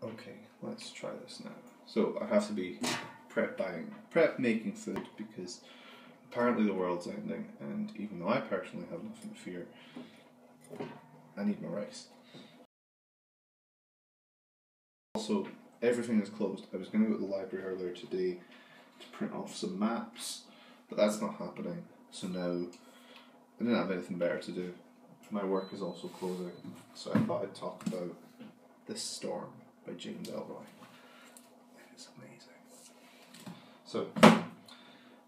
Okay, let's try this now. So I have to be prep making food because apparently the world's ending, and even though I personally have nothing to fear, I need my rice. Also, everything is closed. I was going to go to the library earlier today to print off some maps, but that's not happening. So now I didn't have anything better to do. My work is also closing, so I thought I'd talk about This Storm by James Ellroy. It's amazing. So,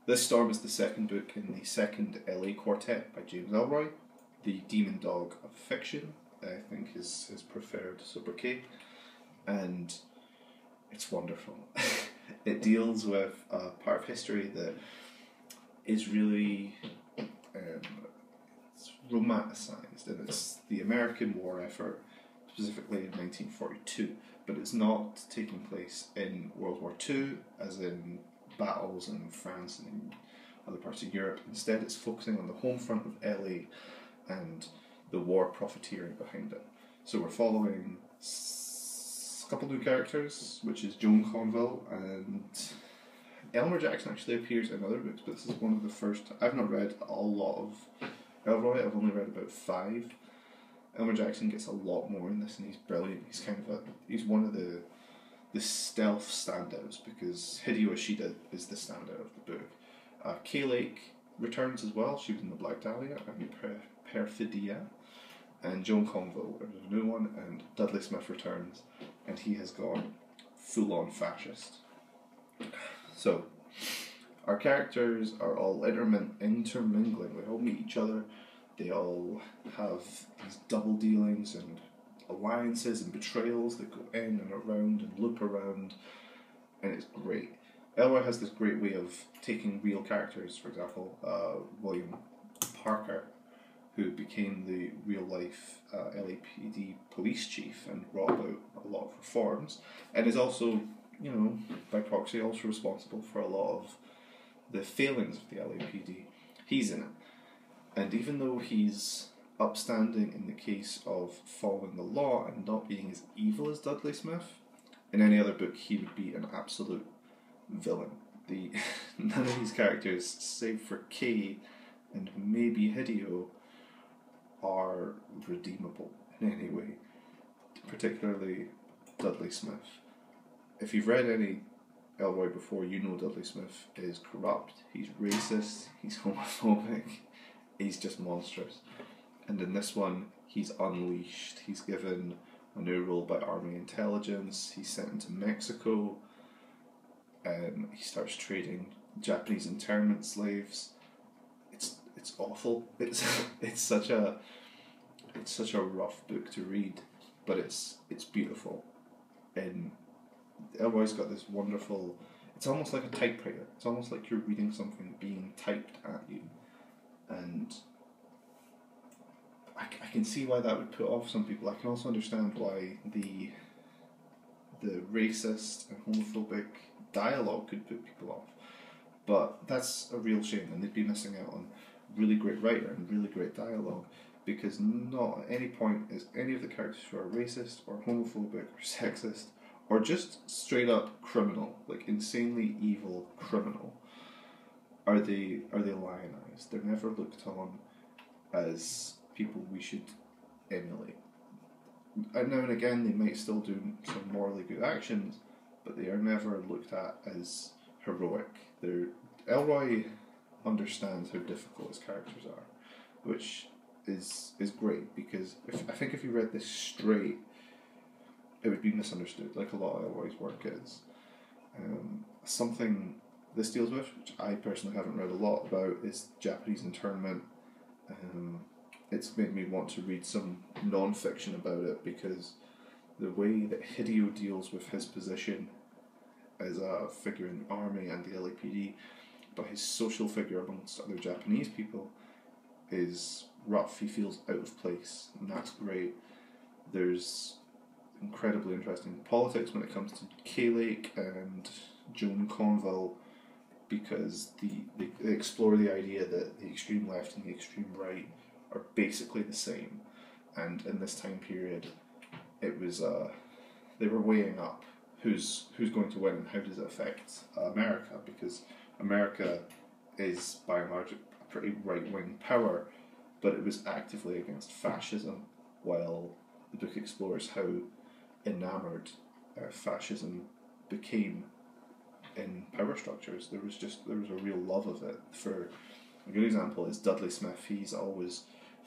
This Storm is the second book in the second LA Quartet by James Ellroy. The Demon Dog of Fiction, I think, is his preferred sobriquet, and it's wonderful. It deals with a part of history that is really it's romanticized, and it's the American war effort, specifically in 1942, but it's not taking place in World War II, as in battles in France and in other parts of Europe. Instead, it's focusing on the home front of LA and the war profiteering behind it. So we're following a couple new characters, which is Joan Conville, and Elmer Jackson actually appears in other books, but this is one of the first. I've not read a lot of Ellroy, I've only read about 5. Elmer Jackson gets a lot more in this, and he's brilliant. He's kind of he's one of the stealth standouts, because Hideo Ishida is the standout of the book. Kay Lake returns as well. She was in The Black Dahlia and Perfidia, and Joan Conville is a new one, and Dudley Smith returns, and he has gone full-on fascist. So, our characters are all intermingling. They all meet each other. They all have these double dealings and alliances and betrayals that go in and around and loop around, and it's great. Ellroy has this great way of taking real characters. For example, William Parker, who became the real-life LAPD police chief and brought about a lot of reforms, and is also, by proxy, also responsible for a lot of the failings of the LAPD. He's in it. And even though he's upstanding in the case of following the law and not being as evil as Dudley Smith, in any other book he would be an absolute villain. None of these characters, save for Kay and maybe Hideo, are redeemable in any way, particularly Dudley Smith. If you've read any Ellroy before, you know Dudley Smith is corrupt, he's racist, he's homophobic, he's just monstrous. And in this one, he's unleashed. He's given a new role by Army Intelligence, he's sent into Mexico, he starts trading Japanese internment slaves. It's awful. It's such a rough book to read, but it's beautiful. And Ellroy's got this wonderful. It's almost like a typewriter. It's almost like you're reading something being typed at you, and I can see why that would put off some people. I can also understand why the racist and homophobic dialogue could put people off. But that's a real shame, and they'd be missing out on really great writer and really great dialogue, because not at any point is any of the characters who are racist or homophobic or sexist or just straight up criminal, like insanely evil criminal, are they lionized. They're never looked on as people we should emulate. And now and again they might still do some morally good actions, but they are never looked at as heroic. Ellroy understands how difficult his characters are, which is great, because I think if you read this straight, it would be misunderstood, like a lot of Ellroy's work is. Something this deals with, which I personally haven't read a lot about, is Japanese internment. It's made me want to read some non-fiction about it, because the way that Hideo deals with his position as a figure in the army and the LAPD, but his social figure amongst other Japanese people, is rough. He feels out of place, and that's great. There's incredibly interesting politics when it comes to Kay Lake and Joan Conville, because they explore the idea that the extreme left and the extreme right are basically the same, and in this time period it was they were weighing up who's going to win and how does it affect America, because America is by and large a pretty right-wing power, but it was actively against fascism, while the book explores how enamoured fascism became in power structures. There was a real love of it. For a good example is Dudley Smith. He's always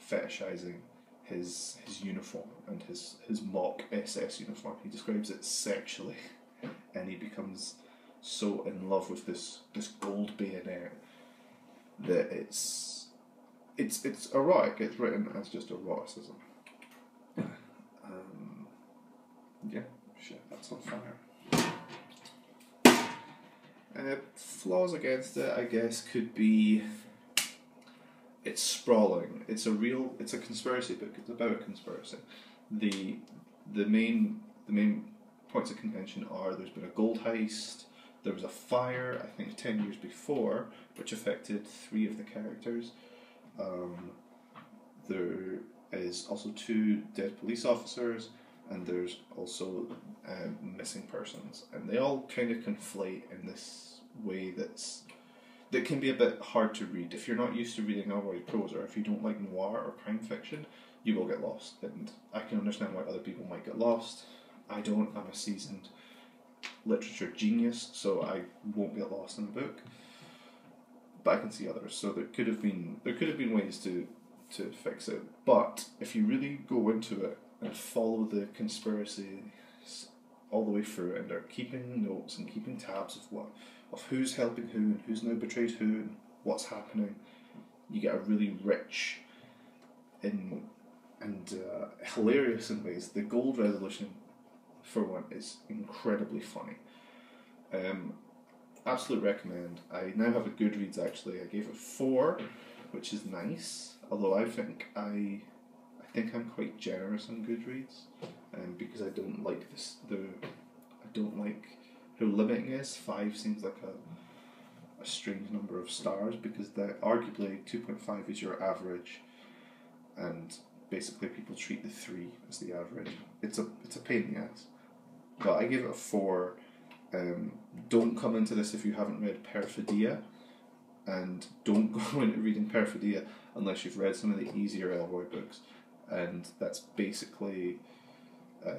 fetishizing his uniform and his mock SS uniform. He describes it sexually, and he becomes so in love with this gold bayonet that it's erotic. It's written as just eroticism. Yeah, shit, that's on fire. Flaws against it, I guess, could be it's sprawling. It's a conspiracy book. It's about a conspiracy. The main points of contention are there's been a gold heist. There was a fire, I think 10 years before, which affected 3 of the characters. There is also 2 dead police officers, and there's also missing persons, and they all kind of conflate in this way that can be a bit hard to read. If you're not used to reading Elroy prose, or if you don't like noir or crime fiction, you will get lost, and I can understand why other people might get lost. I don't. I'm a seasoned literature genius, so I won't get lost in the book, but I can see others. So there could have been ways to fix it, but if you really go into it and follow the conspiracy all the way through, and are keeping notes and keeping tabs of who's helping who and who's now betrayed who and what's happening, you get a really rich and hilarious in ways. The gold resolution, for one, is incredibly funny. Absolute recommend. I now have a Goodreads, actually. I gave it 4, which is nice, although I think I'm quite generous on Goodreads, because I don't like how limiting is. 5 seems like a strange number of stars, because arguably 2.5 is your average, and basically people treat the 3 as the average. It's a pain in the ass, but I give it a 4. Don't come into this if you haven't read Perfidia, and don't go into reading Perfidia unless you've read some of the easier Elroy books, and that's basically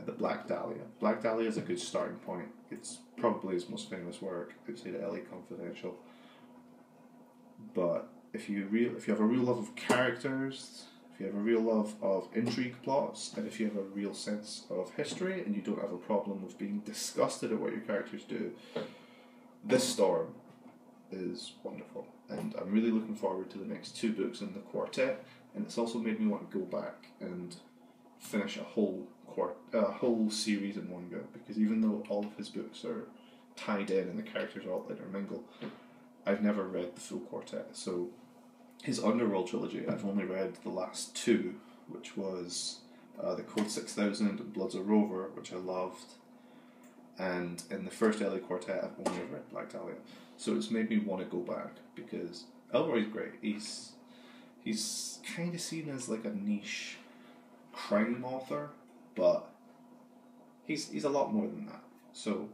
the Black Dahlia. Black Dahlia is a good starting point. It's probably his most famous work outside of LA Confidential. But if you have a real love of characters, if you have a real love of intrigue plots, and if you have a real sense of history, and you don't have a problem with being disgusted at what your characters do, this Storm is wonderful. And I'm really looking forward to the next 2 books in the quartet, and it's also made me want to go back and finish a whole series in one go, because even though all of his books are tied in and the characters are all intermingled, I've never read the full quartet. So his Underworld trilogy, I've only read the last 2, which was the Code 6000 and Bloods a Rover, which I loved, and in the first LA Quartet I've only read Black Dahlia. So it's made me want to go back, because Elroy's great. He's kind of seen as like a niche crime author, but he's a lot more than that. So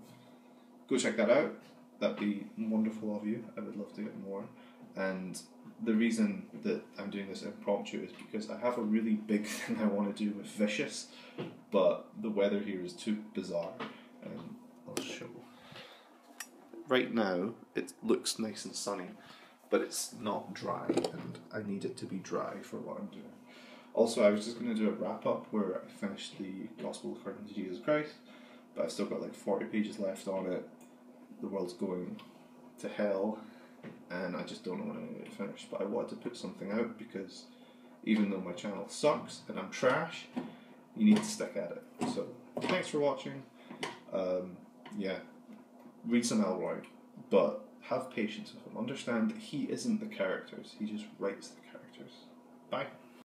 go check that out. That'd be wonderful of you. I would love to get more. And the reason that I'm doing this impromptu is because I have a really big thing I want to do with Vicious, but the weather here is too bizarre. I'll show. Right now it looks nice and sunny, but it's not dry, and I need it to be dry for what I'm doing. Also, I was just going to do a wrap-up where I finished the Gospel according to Jesus Christ, but I've still got like 40 pages left on it. The world's going to hell, and I just don't know when I'm going to get it finished. But I wanted to put something out, because even though my channel sucks and I'm trash, you need to stick at it. So, thanks for watching. Read some Elroy, but have patience with him. Understand that he isn't the characters, he just writes the characters. Bye.